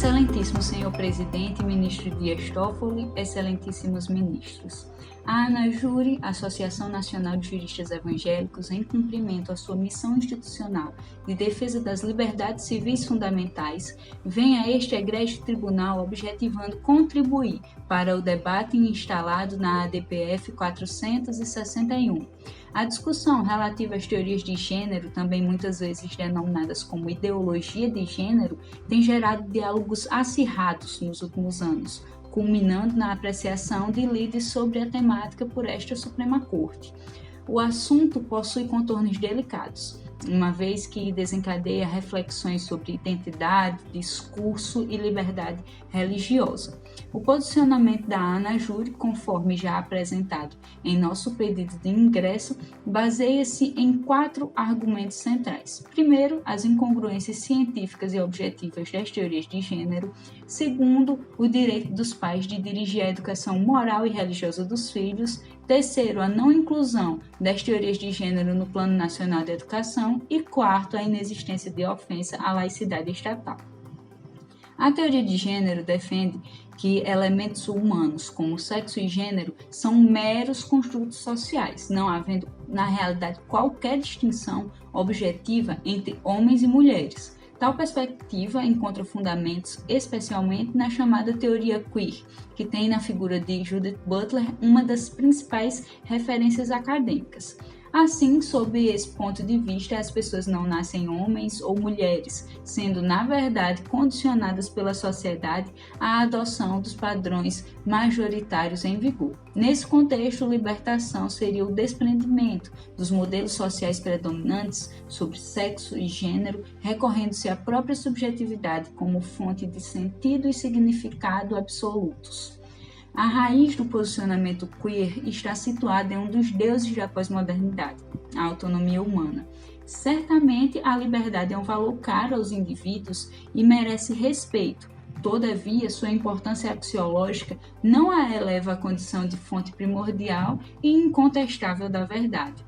Excelentíssimo Senhor Presidente, Ministro Dias Toffoli, excelentíssimos ministros. A ANAJURE, Associação Nacional de Juristas Evangélicos, em cumprimento à sua missão institucional de defesa das liberdades civis fundamentais, vem a este egrégio tribunal objetivando contribuir para o debate instalado na ADPF 461. A discussão relativa às teorias de gênero, também muitas vezes denominadas como ideologia de gênero, tem gerado diálogos acirrados nos últimos anos, culminando na apreciação de lides sobre a temática por esta Suprema Corte. O assunto possui contornos delicados, uma vez que desencadeia reflexões sobre identidade, discurso e liberdade religiosa. O posicionamento da ANAJURE, conforme já apresentado em nosso pedido de ingresso, baseia-se em 4 argumentos centrais. Primeiro, as incongruências científicas e objetivas das teorias de gênero. Segundo, o direito dos pais de dirigir a educação moral e religiosa dos filhos. Terceiro, a não inclusão das teorias de gênero no Plano Nacional de Educação. E quarto, a inexistência de ofensa à laicidade estatal. A teoria de gênero defende que elementos humanos, como sexo e gênero, são meros construtos sociais, não havendo, na realidade, qualquer distinção objetiva entre homens e mulheres. Tal perspectiva encontra fundamentos especialmente na chamada teoria queer, que tem na figura de Judith Butler uma das principais referências acadêmicas. Assim, sob esse ponto de vista, as pessoas não nascem homens ou mulheres, sendo, na verdade, condicionadas pela sociedade à adoção dos padrões majoritários em vigor. Nesse contexto, libertação seria o desprendimento dos modelos sociais predominantes sobre sexo e gênero, recorrendo-se à própria subjetividade como fonte de sentido e significado absolutos. A raiz do posicionamento queer está situada em um dos deuses da pós-modernidade, a autonomia humana. Certamente, a liberdade é um valor caro aos indivíduos e merece respeito. Todavia, sua importância axiológica não a eleva à condição de fonte primordial e incontestável da verdade.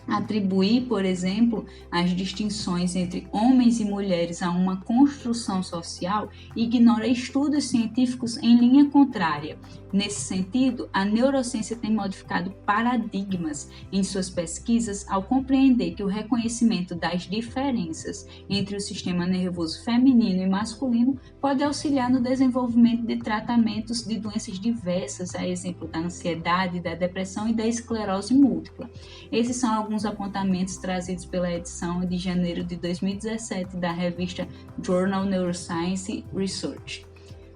Atribuir, por exemplo, as distinções entre homens e mulheres a uma construção social ignora estudos científicos em linha contrária. Nesse sentido, a neurociência tem modificado paradigmas em suas pesquisas ao compreender que o reconhecimento das diferenças entre o sistema nervoso feminino e masculino pode auxiliar no desenvolvimento de tratamentos de doenças diversas, a exemplo da ansiedade, da depressão e da esclerose múltipla. Esses são alguns apontamentos trazidos pela edição de janeiro de 2017 da revista Journal Neuroscience Research.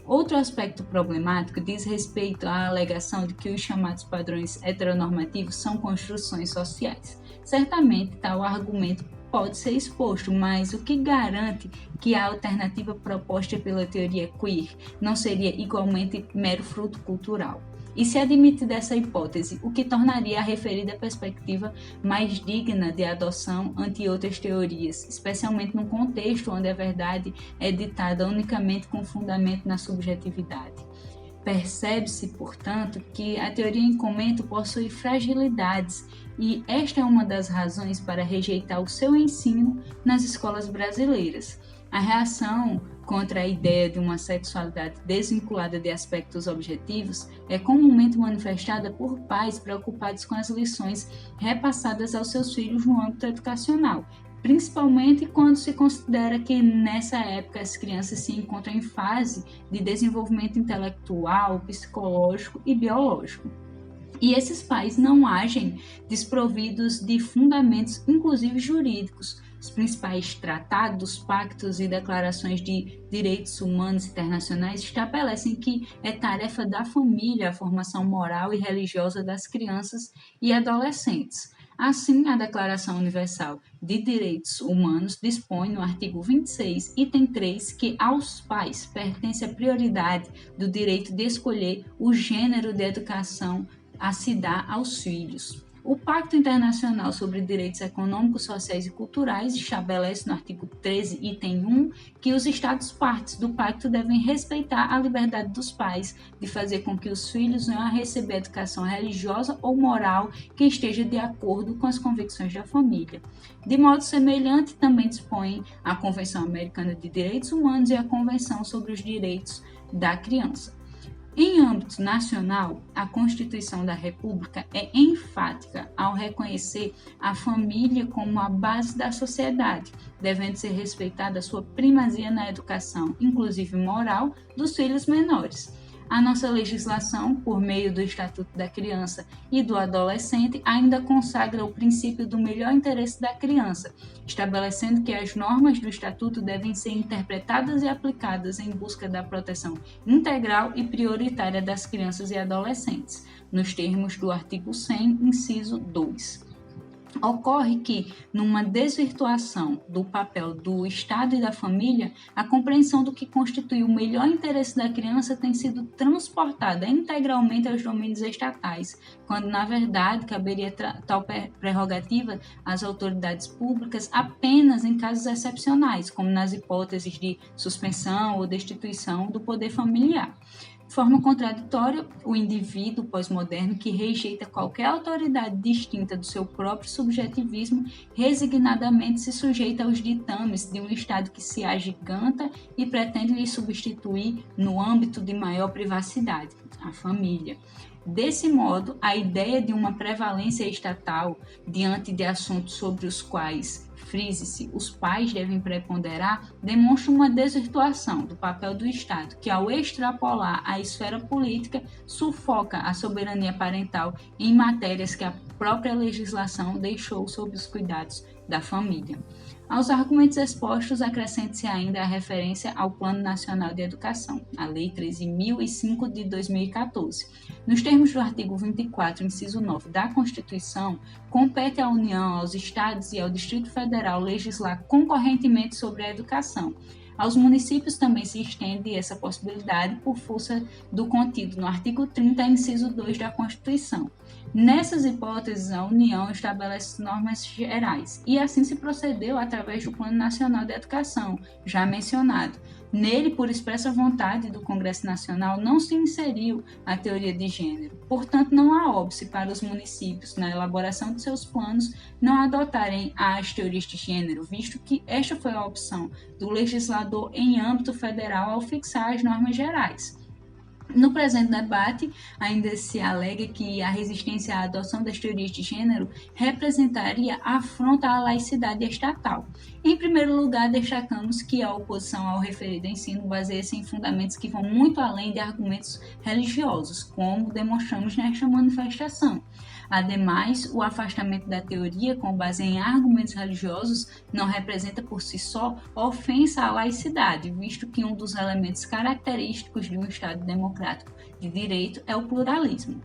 Outro aspecto problemático diz respeito à alegação de que os chamados padrões heteronormativos são construções sociais. Certamente, tal argumento pode ser exposto, mas o que garante que a alternativa proposta pela teoria queer não seria igualmente mero fruto cultural? E se admitida essa hipótese, o que tornaria a referida perspectiva mais digna de adoção ante outras teorias, especialmente num contexto onde a verdade é ditada unicamente com fundamento na subjetividade. Percebe-se, portanto, que a teoria em comento possui fragilidades e esta é uma das razões para rejeitar o seu ensino nas escolas brasileiras. A reação contra a ideia de uma sexualidade desvinculada de aspectos objetivos é comumente manifestada por pais preocupados com as lições repassadas aos seus filhos no âmbito educacional, principalmente quando se considera que nessa época as crianças se encontram em fase de desenvolvimento intelectual, psicológico e biológico. E esses pais não agem desprovidos de fundamentos, inclusive jurídicos. Os principais tratados, pactos e declarações de direitos humanos internacionais estabelecem que é tarefa da família a formação moral e religiosa das crianças e adolescentes. Assim, a Declaração Universal de Direitos Humanos dispõe no artigo 26, item 3, que aos pais pertence a prioridade do direito de escolher o gênero de educação a se dar aos filhos. O Pacto Internacional sobre Direitos Econômicos, Sociais e Culturais estabelece no artigo 13, item 1, que os Estados partes do pacto devem respeitar a liberdade dos pais de fazer com que os filhos venham a receber educação religiosa ou moral que esteja de acordo com as convicções da família. De modo semelhante, também dispõe a Convenção Americana de Direitos Humanos e a Convenção sobre os Direitos da Criança. Em âmbito nacional, a Constituição da República é enfática ao reconhecer a família como a base da sociedade, devendo ser respeitada a sua primazia na educação, inclusive moral, dos filhos menores. A nossa legislação, por meio do Estatuto da Criança e do Adolescente, ainda consagra o princípio do melhor interesse da criança, estabelecendo que as normas do Estatuto devem ser interpretadas e aplicadas em busca da proteção integral e prioritária das crianças e adolescentes, nos termos do artigo 100, inciso 2. Ocorre que, numa desvirtuação do papel do Estado e da família, a compreensão do que constitui o melhor interesse da criança tem sido transportada integralmente aos domínios estatais, quando, na verdade, caberia tal prerrogativa às autoridades públicas apenas em casos excepcionais, como nas hipóteses de suspensão ou destituição do poder familiar. De forma contraditória, o indivíduo pós-moderno que rejeita qualquer autoridade distinta do seu próprio subjetivismo resignadamente se sujeita aos ditames de um Estado que se agiganta e pretende lhe substituir no âmbito de maior privacidade, a família. Desse modo, a ideia de uma prevalência estatal diante de assuntos sobre os quais, frise-se, os pais devem preponderar, demonstra uma desvirtuação do papel do Estado, que ao extrapolar a esfera política, sufoca a soberania parental em matérias que a própria legislação deixou sob os cuidados da família. Aos argumentos expostos, acrescente-se ainda a referência ao Plano Nacional de Educação, a Lei 13.005 de 2014. Nos termos do artigo 24, inciso 9 da Constituição, compete à União, aos Estados e ao Distrito Federal legislar concorrentemente sobre a educação. Aos municípios também se estende essa possibilidade por força do contido no artigo 30, inciso 2 da Constituição. Nessas hipóteses, a União estabelece normas gerais, e assim se procedeu através do Plano Nacional de Educação, já mencionado. Nele, por expressa vontade do Congresso Nacional, não se inseriu a teoria de gênero. Portanto, não há óbice para os municípios, na elaboração de seus planos, não adotarem as teorias de gênero, visto que esta foi a opção do legislador em âmbito federal ao fixar as normas gerais. No presente debate, ainda se alega que a resistência à adoção das teorias de gênero representaria afronta à laicidade estatal. Em primeiro lugar, destacamos que a oposição ao referido ensino baseia-se em fundamentos que vão muito além de argumentos religiosos, como demonstramos nesta manifestação. Ademais, o afastamento da teoria com base em argumentos religiosos não representa por si só ofensa à laicidade, visto que um dos elementos característicos de um Estado democrático de direito é o pluralismo.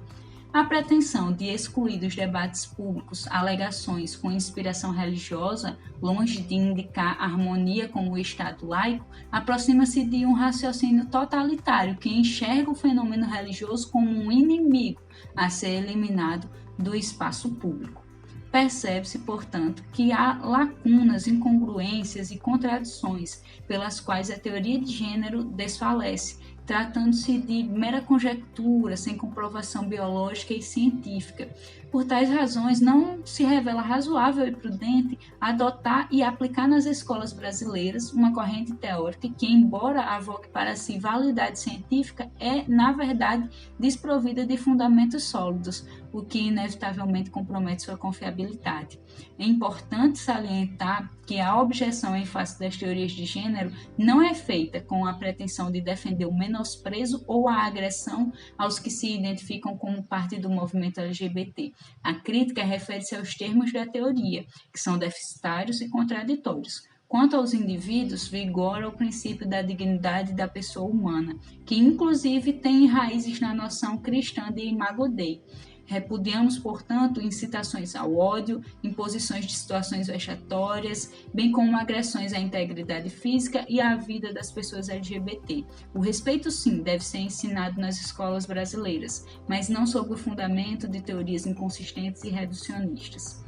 A pretensão de excluir dos debates públicos alegações com inspiração religiosa, longe de indicar harmonia com o Estado laico, aproxima-se de um raciocínio totalitário que enxerga o fenômeno religioso como um inimigo a ser eliminado do espaço público. Percebe-se, portanto, que há lacunas, incongruências e contradições pelas quais a teoria de gênero desfalece, tratando-se de mera conjectura, sem comprovação biológica e científica. Por tais razões, não se revela razoável e prudente adotar e aplicar nas escolas brasileiras uma corrente teórica que, embora avoque para si validade científica, é, na verdade, desprovida de fundamentos sólidos, o que inevitavelmente compromete sua confiabilidade. É importante salientar que a objeção em face das teorias de gênero não é feita com a pretensão de defender o menosprezo ou a agressão aos que se identificam como parte do movimento LGBT. A crítica refere-se aos termos da teoria, que são deficitários e contraditórios. Quanto aos indivíduos, vigora o princípio da dignidade da pessoa humana, que inclusive tem raízes na noção cristã de imago Dei. Repudiamos, portanto, incitações ao ódio, imposições de situações vexatórias, bem como agressões à integridade física e à vida das pessoas LGBT. O respeito, sim, deve ser ensinado nas escolas brasileiras, mas não sob o fundamento de teorias inconsistentes e reducionistas.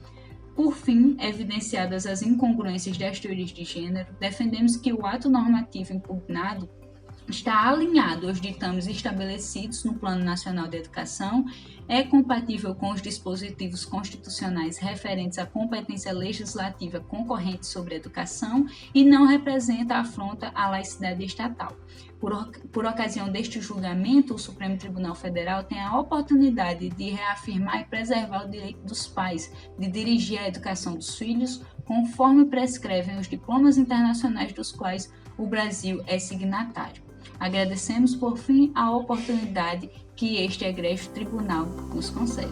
Por fim, evidenciadas as incongruências das teorias de gênero, defendemos que o ato normativo impugnado está alinhado aos ditames estabelecidos no Plano Nacional de Educação, é compatível com os dispositivos constitucionais referentes à competência legislativa concorrente sobre a educação e não representa afronta à laicidade estatal. Por ocasião deste julgamento, o Supremo Tribunal Federal tem a oportunidade de reafirmar e preservar o direito dos pais de dirigir a educação dos filhos, conforme prescrevem os diplomas internacionais dos quais o Brasil é signatário. Agradecemos, por fim, a oportunidade que este egrégio tribunal nos concede.